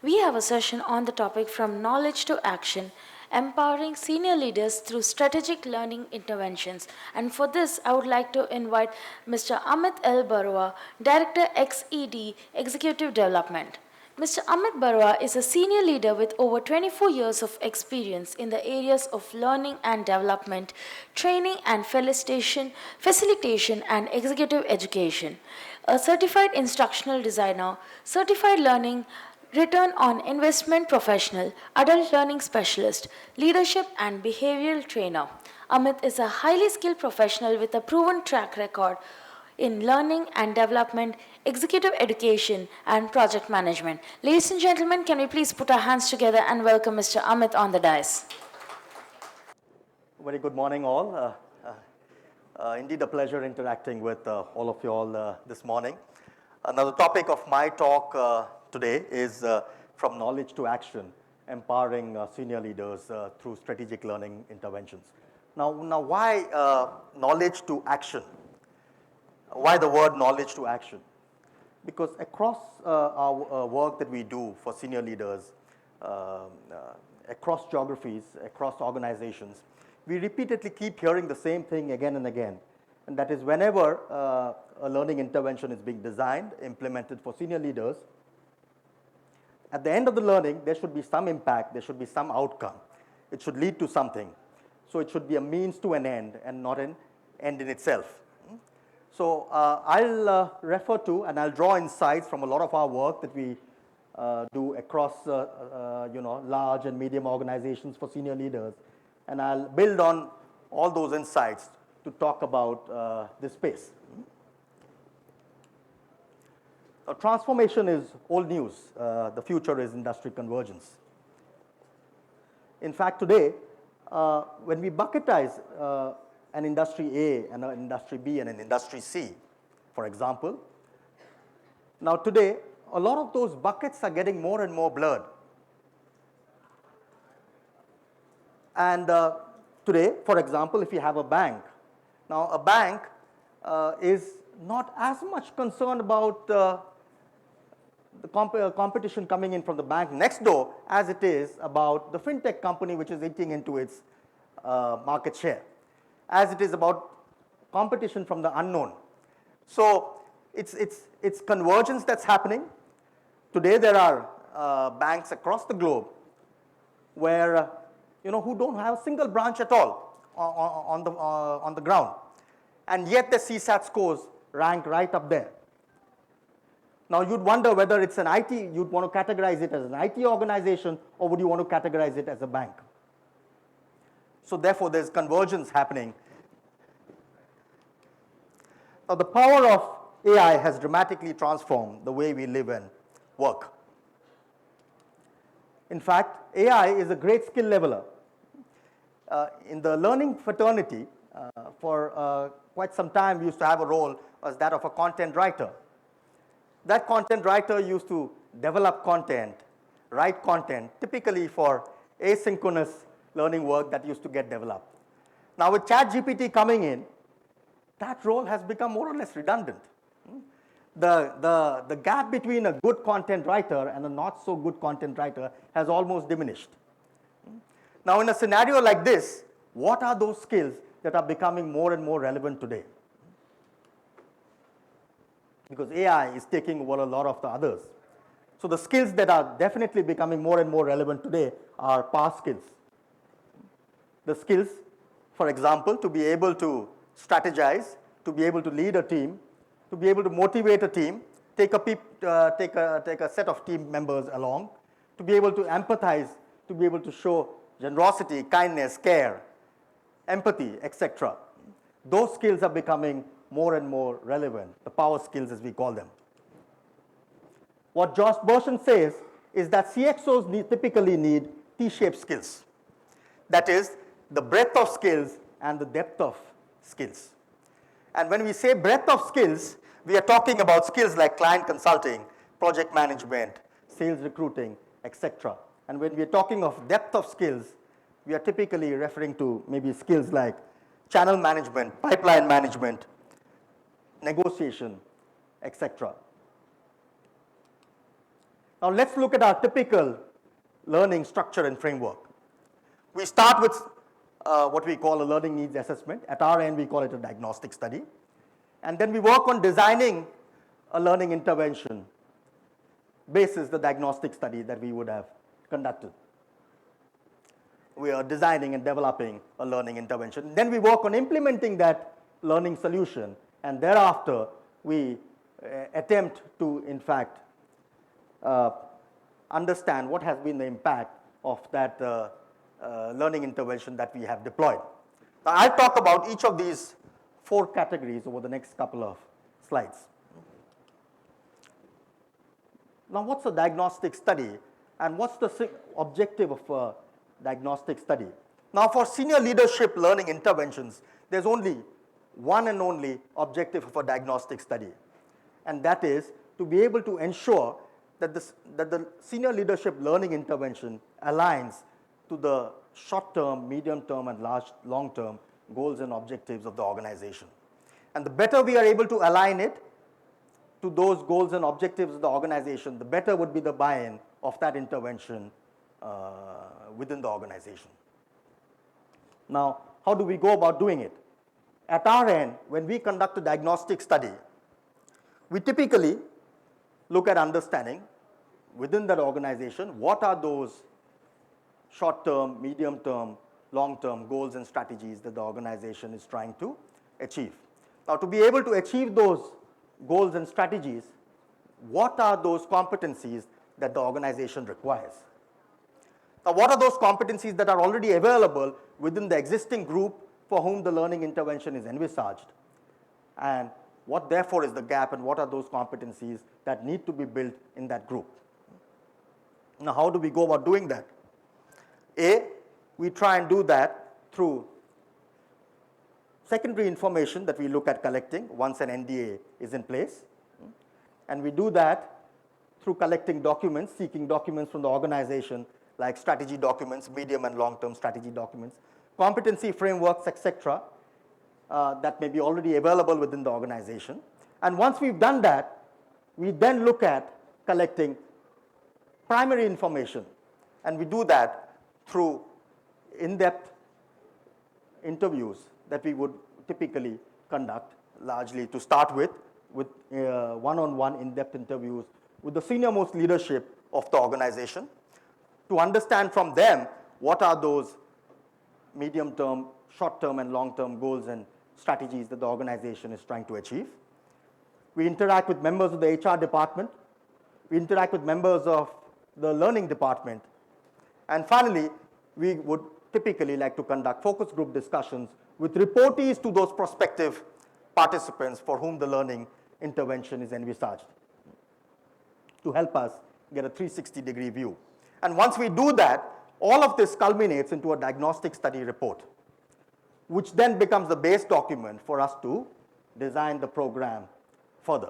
We have a session on the topic from knowledge to action, empowering senior leaders through strategic learning interventions. And for this, I would like to invite Mr. Amit L Barua, Director XED Executive Development. Mr. Amit Barua is a senior leader with over 24 years of experience in the areas of learning and development, training and facilitation and executive education. A certified instructional designer, certified learning return on investment professional, adult learning specialist, leadership and behavioral trainer. Amit is a highly skilled professional with a proven track record in learning and development, executive education, and project management. Ladies and gentlemen, can we please put our hands together and welcome Mr. Amit on the dais? Very good morning, all. Indeed, a pleasure interacting with all of you all this morning. Another topic of my talk today is from knowledge to action, empowering senior leaders through strategic learning interventions. Now why knowledge to action? Why the word knowledge to action? Because across our work that we do for senior leaders, across geographies, across organizations, we repeatedly keep hearing the same thing again and again. And that is whenever a learning intervention is being designed, implemented for senior leaders, at the end of the learning, there should be some impact, there should be some outcome. It should lead to something. So it should be a means to an end and not an end in itself. So I'll refer to and I'll draw insights from a lot of our work that we do across large and medium organizations for senior leaders. And I'll build on all those insights to talk about this space. Now, transformation is old news. The future is industry convergence. In fact, today, when we bucketize an industry A and an industry B and an industry C, for example, now today, a lot of those buckets are getting more and more blurred. And today, for example, if you have a bank, now a bank is not as much concerned about the competition coming in from the bank next door as it is about the fintech company which is eating into its market share, as it is about competition from the unknown. So it's convergence that's happening. Today there are banks across the globe where who don't have a single branch at all on the ground, and yet the CSAT scores rank right up there. Now you'd wonder whether it's an IT, you'd want to categorize it as an IT organization, or would you want to categorize it as a bank? So therefore there's convergence happening. Now the power of AI has dramatically transformed the way we live and work. In fact, AI is a great skill leveler. In the learning fraternity, for quite some time we used to have a role as that of a content writer. That content writer used to develop content, write content, typically for asynchronous learning work that used to get developed. Now with ChatGPT coming in, that role has become more or less redundant. The gap between a good content writer and a not so good content writer has almost diminished. Now in a scenario like this, what are those skills that are becoming more and more relevant today? Because AI is taking over a lot of the others. So the skills that are definitely becoming more and more relevant today are past skills. The skills, for example, to be able to strategize, to be able to lead a team, to be able to motivate a team, take a set of team members along, to be able to empathize, to be able to show generosity, kindness, care, empathy, etc. Those skills are becoming more and more relevant, the power skills as we call them. What Josh Bershon says is that CXOs typically need T-shaped skills. That is, the breadth of skills and the depth of skills. And when we say breadth of skills, we are talking about skills like client consulting, project management, sales recruiting, etc. And when we are talking of depth of skills, we are typically referring to maybe skills like channel management, pipeline management, negotiation, etc. Now let's look at our typical learning structure and framework. We start with what we call a learning needs assessment. At our end, we call it a diagnostic study. And then we work on designing a learning intervention basis the diagnostic study that we would have conducted. We are designing and developing a learning intervention. Then we work on implementing that learning solution, and thereafter we attempt to, in fact, understand what has been the impact of that learning intervention that we have deployed. Now, I'll talk about each of these 4 categories over the next couple of slides. Now, what's a diagnostic study, and what's the objective of a diagnostic study? Now, for senior leadership learning interventions, there's only one and only objective of a diagnostic study, and that is to be able to ensure that the senior leadership learning intervention aligns to the short-term, medium-term, and long-term goals and objectives of the organization. And the better we are able to align it to those goals and objectives of the organization, the better would be the buy-in of that intervention within the organization. Now, how do we go about doing it? At our end, when we conduct a diagnostic study, we typically look at understanding within that organization what are those short-term, medium-term, long-term goals and strategies that the organization is trying to achieve. Now, to be able to achieve those goals and strategies, what are those competencies that the organization requires? Now, what are those competencies that are already available within the existing group for whom the learning intervention is envisaged? And what therefore is the gap, and what are those competencies that need to be built in that group? Now, how do we go about doing that? We try and do that through secondary information that we look at collecting once an NDA is in place. And we do that through collecting documents, seeking documents from the organization, like strategy documents, medium and long-term strategy documents, competency frameworks, etc., that may be already available within the organization. And once we've done that, we then look at collecting primary information. And we do that through in-depth interviews that we would typically conduct, largely to start with one-on-one in-depth interviews with the senior-most leadership of the organization, to understand from them what are those medium-term, short-term, and long-term goals and strategies that the organization is trying to achieve. We interact with members of the HR department. We interact with members of the learning department. And finally, we would typically like to conduct focus group discussions with reportees to those prospective participants for whom the learning intervention is envisaged, to help us get a 360-degree view. And once we do that, all of this culminates into a diagnostic study report, which then becomes the base document for us to design the program further.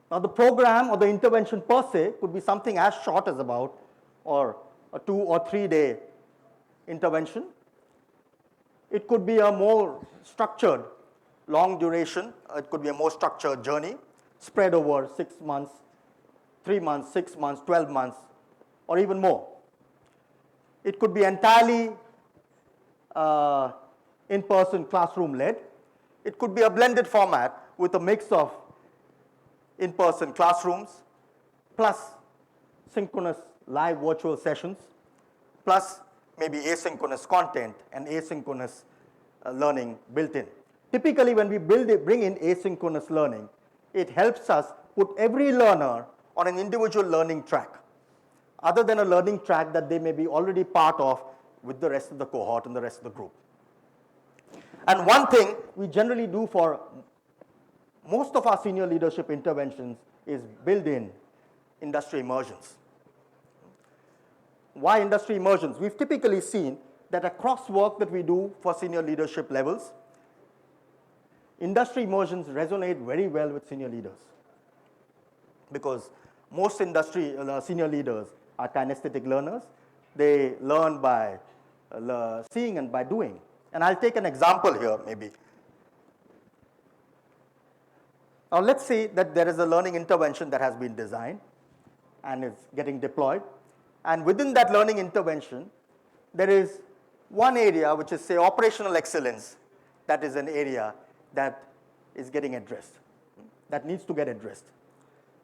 Now, the program or the intervention per se could be something as short as about or a 2 or 3 day intervention. It could be a more structured, long duration. It could be a more structured journey spread over 6 months, 3 months, 6 months, 12 months, or even more. It could be entirely in-person classroom led. It could be a blended format with a mix of in-person classrooms plus synchronous live virtual sessions plus maybe asynchronous content and asynchronous learning built in. Typically, when we bring in asynchronous learning, it helps us put every learner on an individual learning track, other than a learning track that they may be already part of with the rest of the cohort and the rest of the group. And one thing we generally do for most of our senior leadership interventions is build in industry immersions. Why industry immersions? We've typically seen that across work that we do for senior leadership levels, industry immersions resonate very well with senior leaders, because most industry senior leaders are kinesthetic learners. They learn by seeing and by doing. And I'll take an example here maybe. Now let's say that there is a learning intervention that has been designed and is getting deployed. And within that learning intervention, there is one area which is, say, operational excellence. That is an area that is getting addressed, that needs to get addressed.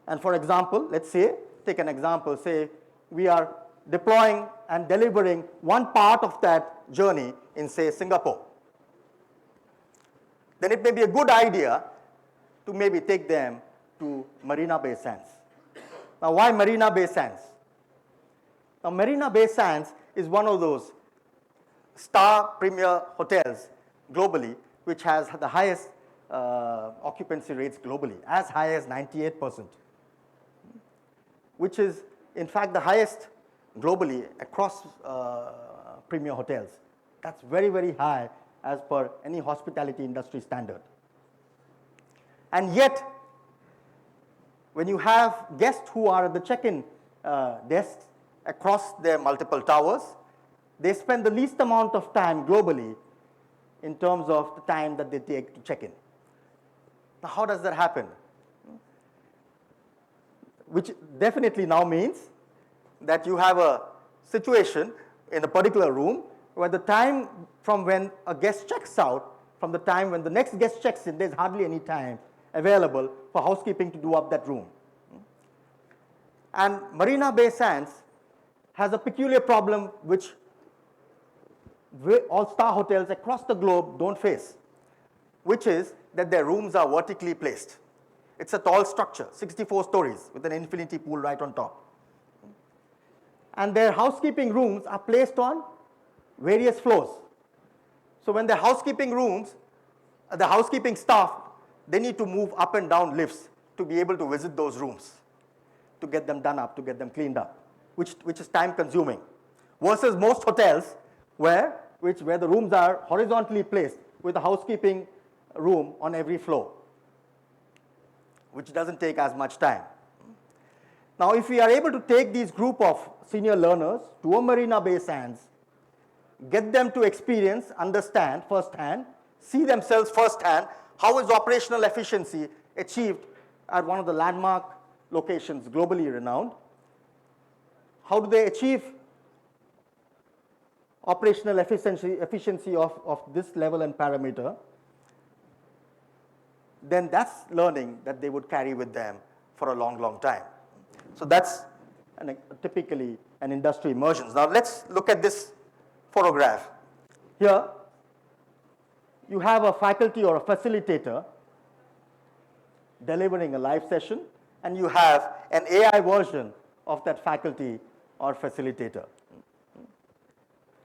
And for example, let's say, take an example, say we are deploying and delivering one part of that journey in, say, Singapore. Then it may be a good idea to maybe take them to Marina Bay Sands. Now, why Marina Bay Sands? Now, Marina Bay Sands is one of those star premier hotels globally, which has the highest occupancy rates globally, as high as 98%, which is in fact the highest globally across premier hotels. That's very, very high as per any hospitality industry standard. And yet, when you have guests who are at the check-in desks across their multiple towers, they spend the least amount of time globally in terms of the time that they take to check in. Now, how does that happen? Which definitely now means that you have a situation in a particular room where the time from when a guest checks out, from the time when the next guest checks in, there's hardly any time available for housekeeping to do up that room. And Marina Bay Sands has a peculiar problem which all star hotels across the globe don't face, which is that their rooms are vertically placed. It's a tall structure, 64 stories, with an infinity pool right on top. And their housekeeping rooms are placed on various floors. So when the housekeeping rooms, the housekeeping staff, they need to move up and down lifts to be able to visit those rooms, to get them done up, to get them cleaned up, which is time consuming. Versus most hotels where the rooms are horizontally placed with a housekeeping room on every floor, which doesn't take as much time. Now, if we are able to take these group of senior learners to a Marina Bay Sands, get them to experience, understand firsthand, see themselves firsthand, how is operational efficiency achieved at one of the landmark locations globally renowned? How do they achieve operational efficiency of this level and parameter? Then that's learning that they would carry with them for a long, long time. So that's typically an industry immersion. Now let's look at this photograph. Here, you have a faculty or a facilitator delivering a live session, and you have an AI version of that faculty or facilitator.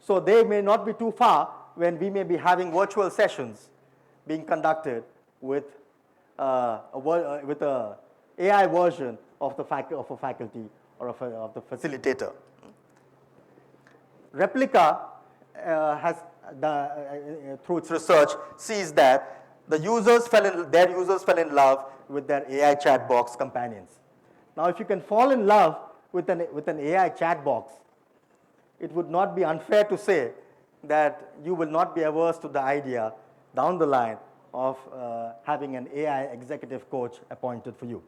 So they may not be too far when we may be having virtual sessions being conducted with a AI version of a faculty or of the facilitator. Replica through its research, sees that their users fell in love with their AI chat box companions. Now, if you can fall in love with an AI chat box, it would not be unfair to say that you will not be averse to the idea down the line of having an AI executive coach appointed for you.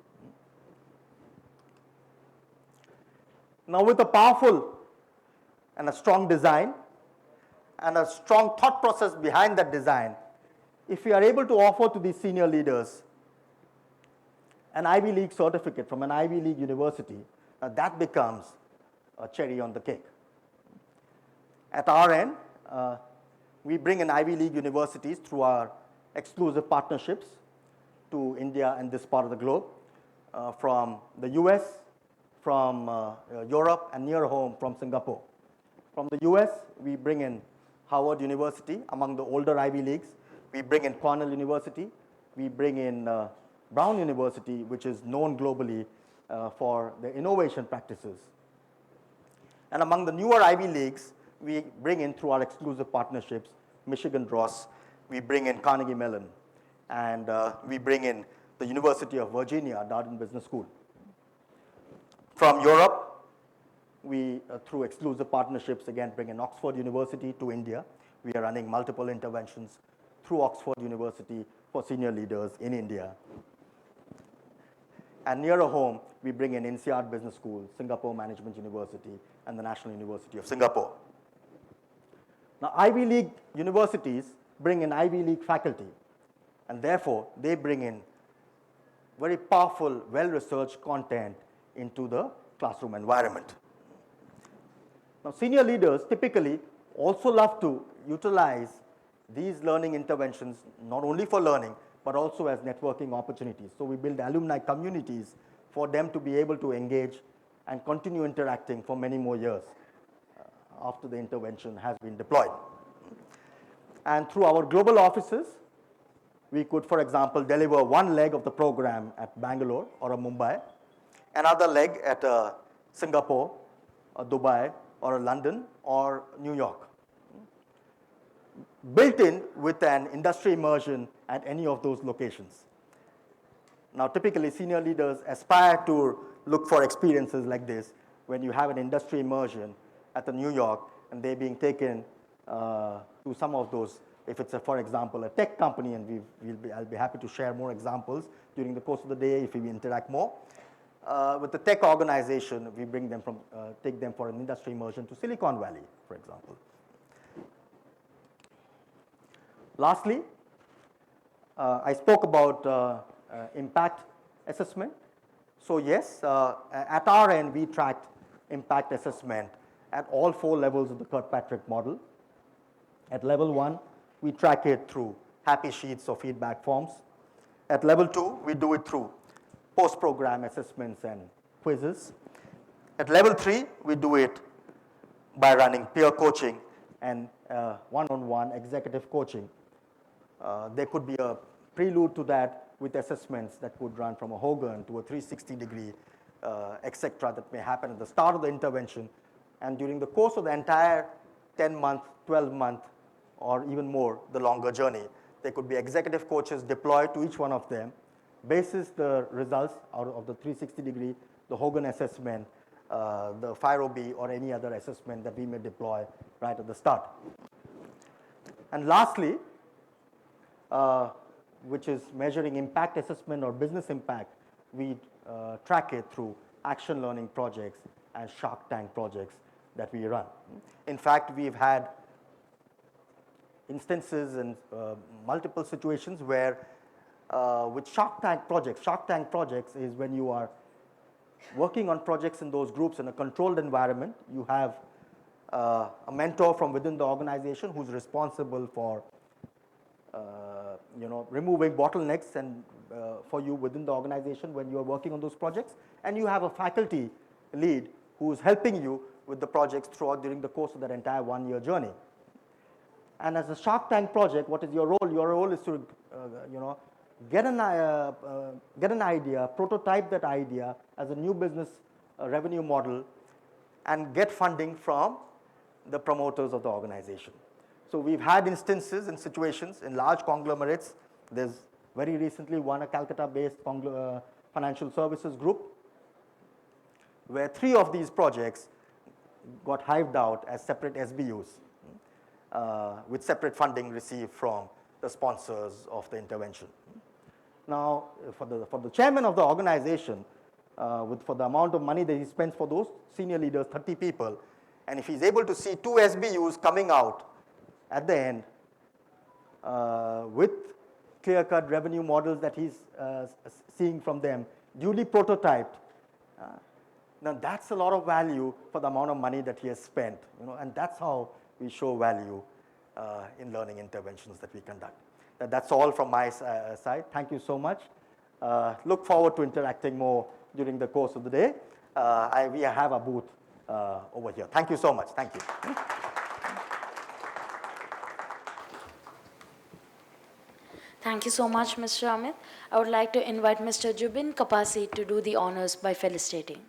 Now, with a powerful and a strong design and a strong thought process behind that design, if we are able to offer to these senior leaders an Ivy League certificate from an Ivy League university, that becomes a cherry on the cake. At our end, we bring in Ivy League universities through our exclusive partnerships to India and this part of the globe, from the US, from Europe, and near home from Singapore. From the US, we bring in Howard University, among the older Ivy Leagues. We bring in Cornell University. We bring in Brown University, which is known globally for their innovation practices. And among the newer Ivy Leagues, we bring in, through our exclusive partnerships, Michigan Ross, we bring in Carnegie Mellon, and we bring in the University of Virginia, Darden Business School. From Europe, we, through exclusive partnerships, again bring in Oxford University to India. We are running multiple interventions through Oxford University for senior leaders in India. And nearer home, we bring in INSEAD Business School, Singapore Management University, and the National University of Singapore. Now, Ivy League universities bring in Ivy League faculty, and therefore, they bring in very powerful, well-researched content into the classroom environment. Now, senior leaders typically also love to utilize these learning interventions not only for learning, but also as networking opportunities. So we build alumni communities for them to be able to engage and continue interacting for many more years after the intervention has been deployed. And through our global offices, we could, for example, deliver one leg of the program at Bangalore or a Mumbai, another leg at Singapore, or Dubai, or London, or New York, built in with an industry immersion at any of those locations. Now, typically, senior leaders aspire to look for experiences like this when you have an industry immersion at the New York and they're being taken to some of those, if it's, for example, a tech company, and I'll be happy to share more examples during the course of the day if we interact more. With the tech organization, we bring them from, take them for an industry immersion to Silicon Valley, for example. Lastly, I spoke about impact assessment. So yes, at our end, we tracked impact assessment at all 4 levels of the Kirkpatrick model. At level 1, we track it through happy sheets or feedback forms. At level 2, we do it through post-program assessments and quizzes. At level 3, we do it by running peer coaching and one-on-one executive coaching. There could be a prelude to that with assessments that could run from a Hogan to a 360-degree, etc., that may happen at the start of the intervention. And during the course of the entire 10-month, 12-month, or even more, the longer journey, there could be executive coaches deployed to each one of them, basis the results out of the 360-degree, the Hogan assessment, the FIRO-B, or any other assessment that we may deploy right at the start. And lastly, which is measuring impact assessment or business impact, we track it through action learning projects and Shark Tank projects that we run. In fact, we've had instances and multiple situations where with Shark Tank projects is when you are working on projects in those groups in a controlled environment. You have a mentor from within the organization who's responsible for removing bottlenecks and for you within the organization when you are working on those projects. And you have a faculty lead who's helping you with the projects throughout during the course of that entire 1-year journey. And as a Shark Tank project, what is your role? Your role is to, get an idea, prototype that idea as a new business revenue model, and get funding from the promoters of the organization. So we've had instances and situations in large conglomerates. There's very recently a Calcutta-based financial services group where 3 of these projects got hived out as separate SBUs with separate funding received from the sponsors of the intervention. Now, for the chairman of the organization, for the amount of money that he spends for those senior leaders, 30 people, and if he's able to see 2 SBUs coming out at the end with clear-cut revenue models that he's seeing from them, duly prototyped, now that's a lot of value for the amount of money that he has spent, and that's how we show value in learning interventions that we conduct. That's all from my side. Thank you so much. Look forward to interacting more during the course of the day. We have a booth over here. Thank you so much. Thank you. Thank you so much, Mr. Amit. I would like to invite Mr. Jubin Kapasi to do the honors by felicitating.